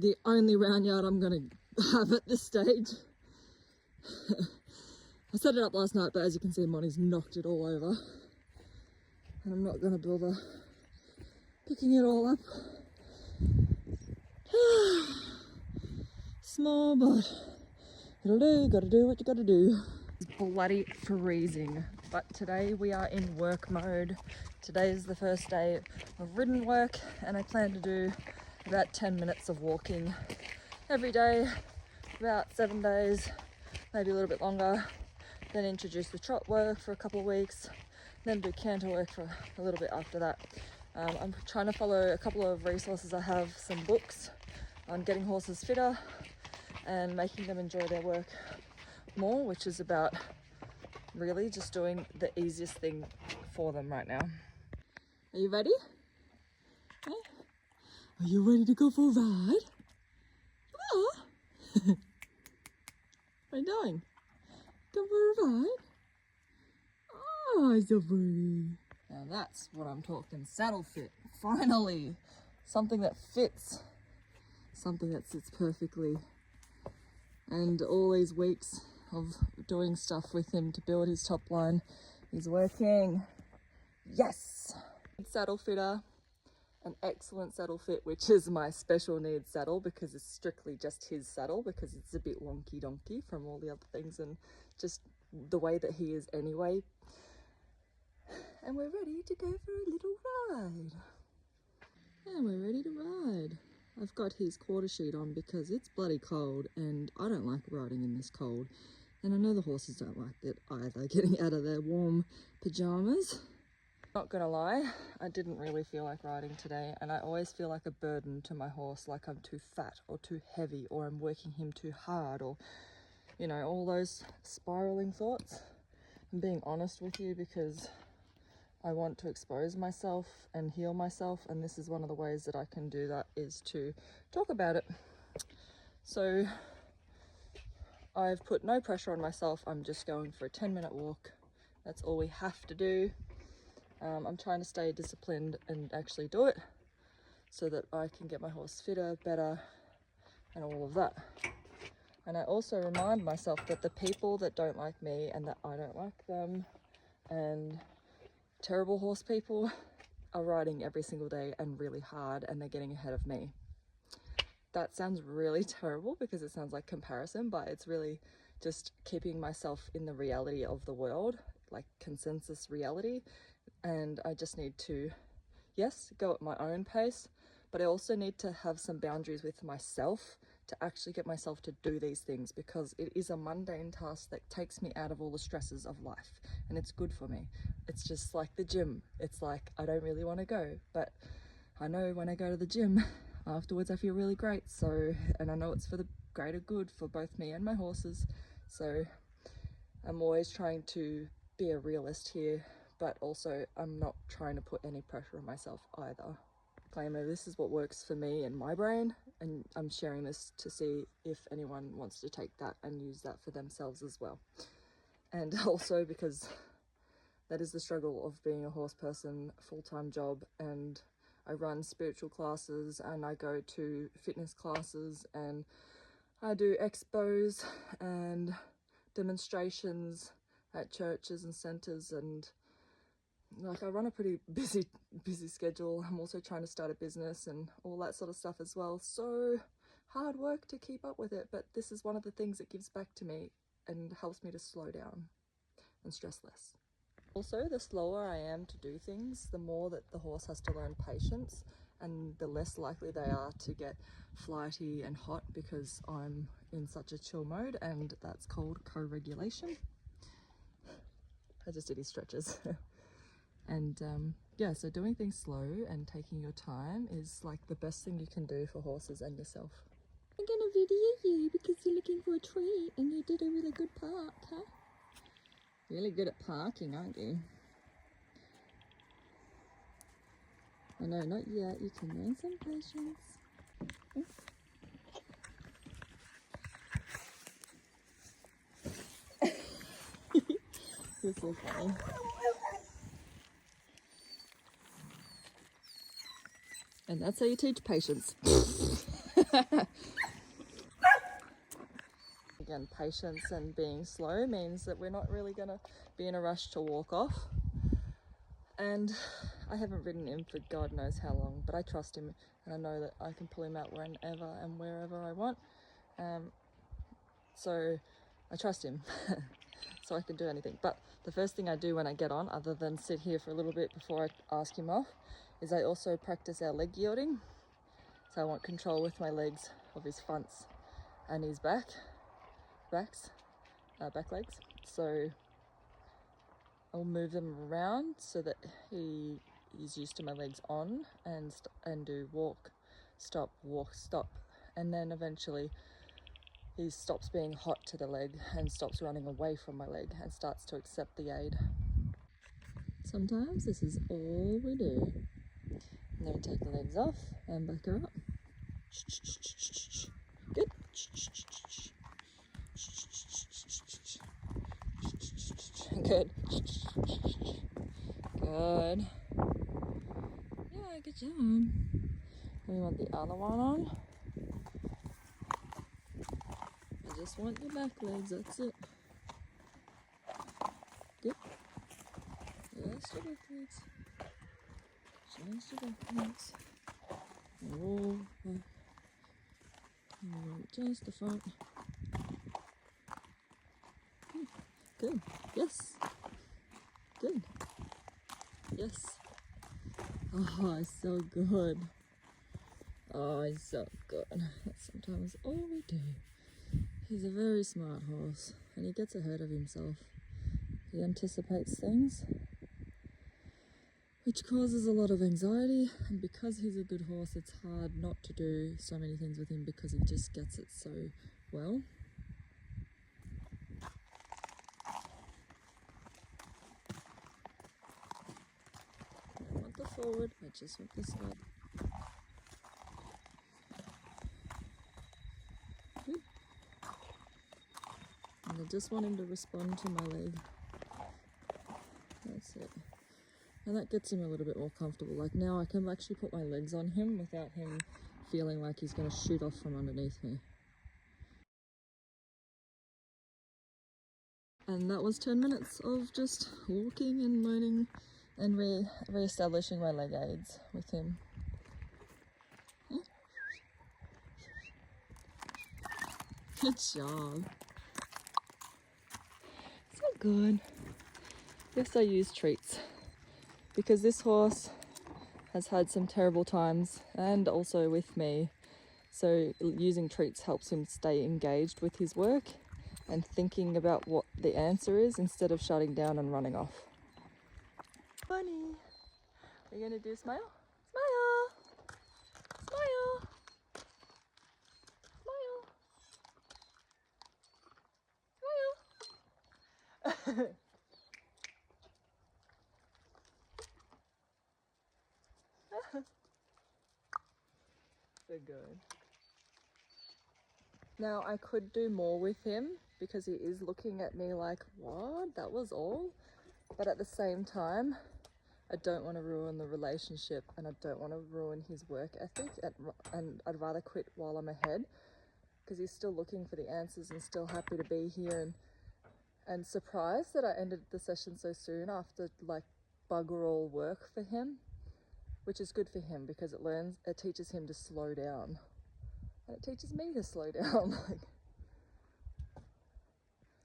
the only round yard I'm going to have at this stage. I set it up last night, but as you can see, Monty's knocked it all over. And I'm not going to bother picking it all up. Small, but it'll do. Gotta do what you gotta do. It's bloody freezing, but today we are in work mode. Today is the first day of ridden work, and I plan to do about 10 minutes of walking every day, about 7 days, maybe a little bit longer. Then introduce the trot work for a couple of weeks, then do canter work for a little bit after that. I'm trying to follow a couple of resources. I have some books on getting horses fitter and making them enjoy their work more, which is about really just doing the easiest thing for them right now. Are you ready? Hey? Are you ready to go for a ride? Oh. What are you doing? Go for a ride? Oh, so pretty. Now that's what I'm talking, saddle fit. Finally, something that fits. Something that sits perfectly. And all these weeks of doing stuff with him to build his top line is working. Yes! Saddle fitter, an excellent saddle fit, which is my special needs saddle because it's strictly just his saddle because it's a bit wonky donkey from all the other things and just the way that he is anyway. And we're ready to go for a little ride. And we're ready to ride. I've got his quarter sheet on because it's bloody cold and I don't like riding in this cold. And I know the horses don't like it either, getting out of their warm pajamas. Not gonna lie, I didn't really feel like riding today, and I always feel like a burden to my horse, like I'm too fat or too heavy or I'm working him too hard or, you know, all those spiraling thoughts. I'm being honest with you because I want to expose myself and heal myself, and this is one of the ways that I can do that is to talk about it. So I've put no pressure on myself. I'm just going for a 10-minute walk. That's all we have to do. I'm trying to stay disciplined and actually do it so that I can get my horse fitter, better, and all of that. And I also remind myself that the people that don't like me and that I don't like them and terrible horse people are riding every single day and really hard, and they're getting ahead of me. That sounds really terrible because it sounds like comparison, but it's really just keeping myself in the reality of the world, like consensus reality. And I just need to, yes, go at my own pace, but I also need to have some boundaries with myself to actually get myself to do these things, because it is a mundane task that takes me out of all the stresses of life, and it's good for me. It's just like the gym. It's like I don't really want to go, but I know when I go to the gym afterwards I feel really great. So, and I know it's for the greater good for both me and my horses. So I'm always trying to be a realist here, but also I'm not trying to put any pressure on myself either. Disclaimer, this is what works for me and my brain, and I'm sharing this to see if anyone wants to take that and use that for themselves as well. And also because that is the struggle of being a horse person, full-time job, and I run spiritual classes and I go to fitness classes and I do expos and demonstrations at churches and centres, and like I run a pretty busy schedule. I'm also trying to start a business and all that sort of stuff as well. So hard work to keep up with it, but this is one of the things that gives back to me and helps me to slow down and stress less. Also, the slower I am to do things, the more that the horse has to learn patience, and the less likely they are to get flighty and hot because I'm in such a chill mode, and that's called co-regulation. I just did his stretches. And yeah, so doing things slow and taking your time is like the best thing you can do for horses and yourself. I'm gonna video you because you're looking for a treat and you did a really good park, huh? Really good at parking, aren't you? Oh no, not yet. You can learn some patience. You're so funny. And that's how you teach patience. Again, patience and being slow means that we're not really going to be in a rush to walk off. And I haven't ridden him for God knows how long, but I trust him and I know that I can pull him out whenever and wherever I want. So I trust him, so I can do anything. But the first thing I do when I get on, other than sit here for a little bit before I ask him off, is I also practice our leg yielding. So I want control with my legs of his fronts and his back legs. So I'll move them around so that he is used to my legs on and do walk, stop, and then eventually he stops being hot to the leg and stops running away from my leg and starts to accept the aid. Sometimes this is all we do. And then we take the legs off and back her up. Good. Good. Good. Yeah, good job. And we want the other one on. I just want your back legs, that's it. Good. Just your back legs. Just your back legs. Roll back. Just the front. Good. Yes. Good. Yes. Oh, it's so good. Oh, he's so good. That's sometimes all we do. He's a very smart horse and he gets ahead of himself. He anticipates things, which causes a lot of anxiety, and because he's a good horse, it's hard not to do so many things with him because he just gets it so well. I don't want the forward, I just want the side. Good. And I just want him to respond to my leg. That's it. And that gets him a little bit more comfortable. Like now I can actually put my legs on him without him feeling like he's going to shoot off from underneath me. And that was 10 minutes of just walking and learning and re-establishing my leg aids with him. Good job. So good. Yes, I use treats because this horse has had some terrible times and also with me. So using treats helps him stay engaged with his work and thinking about what the answer is instead of shutting down and running off. Bunny, are you gonna do smile? Smile! Smile! Smile! Smile! So good. Now I could do more with him because he is looking at me like, what? That was all? But at the same time, I don't want to ruin the relationship and I don't want to ruin his work ethic, and I'd rather quit while I'm ahead because he's still looking for the answers and still happy to be here and surprised that I ended the session so soon after like bugger all work for him, which is good for him because it teaches him to slow down and it teaches me to slow down.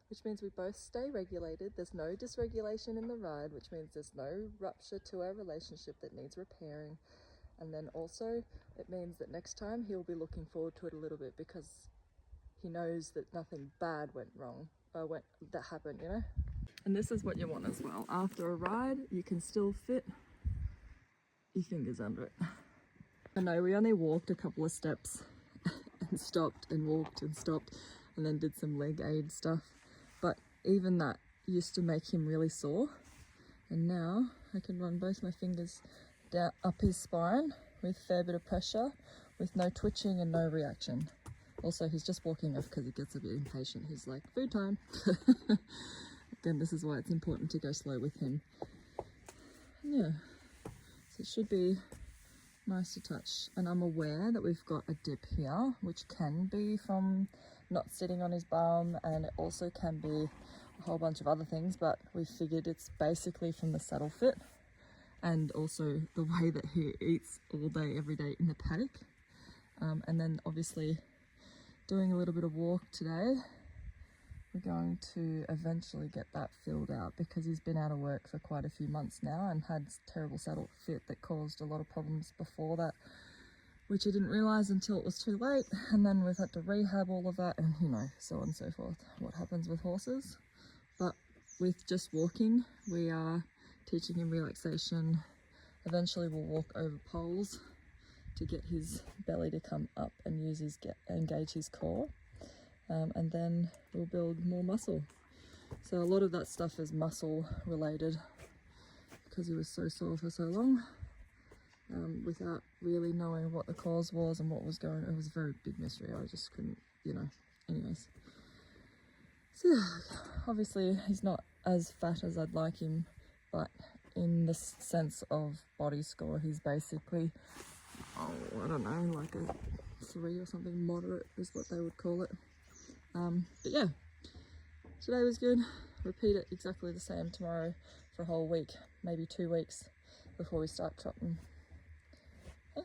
Which means we both stay regulated. There's no dysregulation in the ride, which means there's no rupture to our relationship that needs repairing. And then also it means that next time he'll be looking forward to it a little bit because he knows that nothing bad went wrong, that happened, you know? And this is what you want as well. After a ride, you can still fit your fingers under it. I know we only walked a couple of steps and stopped and walked and stopped and then did some leg aid stuff. But even that used to make him really sore. And now I can run both my fingers down up his spine with a fair bit of pressure, with no twitching and no reaction. Also, he's just walking off because he gets a bit impatient. He's like, food time. Again, this is why it's important to go slow with him. Yeah, so it should be Nice to touch. And I'm aware that we've got a dip here, which can be from not sitting on his bum, and it also can be a whole bunch of other things, but we figured it's basically from the saddle fit and also the way that he eats all day, every day in the paddock. And then obviously doing a little bit of walk today. We're going to eventually get that filled out because he's been out of work for quite a few months now and had terrible saddle fit that caused a lot of problems before that, which he didn't realise until it was too late. And then we've had to rehab all of that and, you know, so on and so forth, what happens with horses. But with just walking, we are teaching him relaxation. Eventually we'll walk over poles to get his belly to come up and engage his core. And then we'll build more muscle. So a lot of that stuff is muscle related because he was so sore for so long, without really knowing what the cause was and what was going on. It was a very big mystery. I just couldn't, you know, anyways. So yeah, obviously he's not as fat as I'd like him, but in the sense of body score, he's basically, I don't know, like a 3 or something, moderate is what they would call it. But yeah, today was good. Repeat it exactly the same tomorrow for a whole week, maybe 2 weeks before we start trotting. Yeah.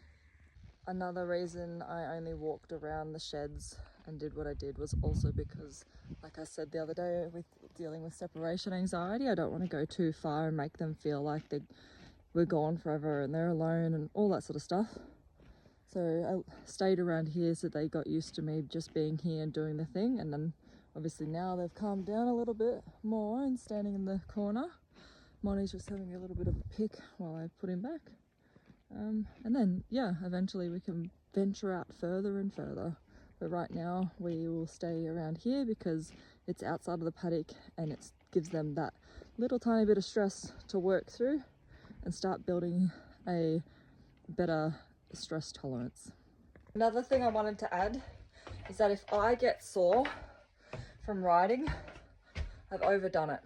Another reason I only walked around the sheds and did what I did was also because, like I said the other day, with dealing with separation anxiety, I don't want to go too far and make them feel like we're gone forever and they're alone and all that sort of stuff. So I stayed around here so they got used to me just being here and doing the thing. And then obviously now they've calmed down a little bit more and standing in the corner. Monty's just having a little bit of a pick while I put him back. And then, yeah, eventually we can venture out further and further. But right now we will stay around here because it's outside of the paddock and it gives them that little tiny bit of stress to work through and start building a better stress tolerance. Another thing I wanted to add is that if I get sore from riding, I've overdone it.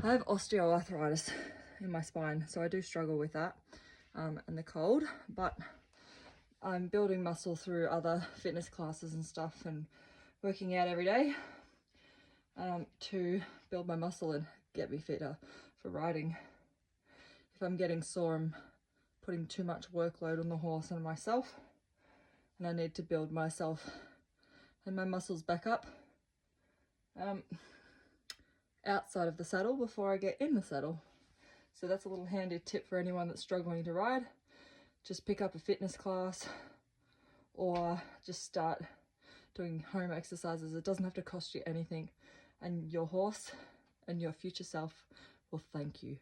I have osteoarthritis in my spine, so I do struggle with that and the cold, but I'm building muscle through other fitness classes and stuff and working out every day to build my muscle and get me fitter for riding. If I'm getting sore, I'm putting too much workload on the horse and myself, and I need to build myself and my muscles back up outside of the saddle before I get in the saddle. So that's a little handy tip for anyone that's struggling to ride. Just pick up a fitness class or just start doing home exercises. It doesn't have to cost you anything, and your horse and your future self will thank you.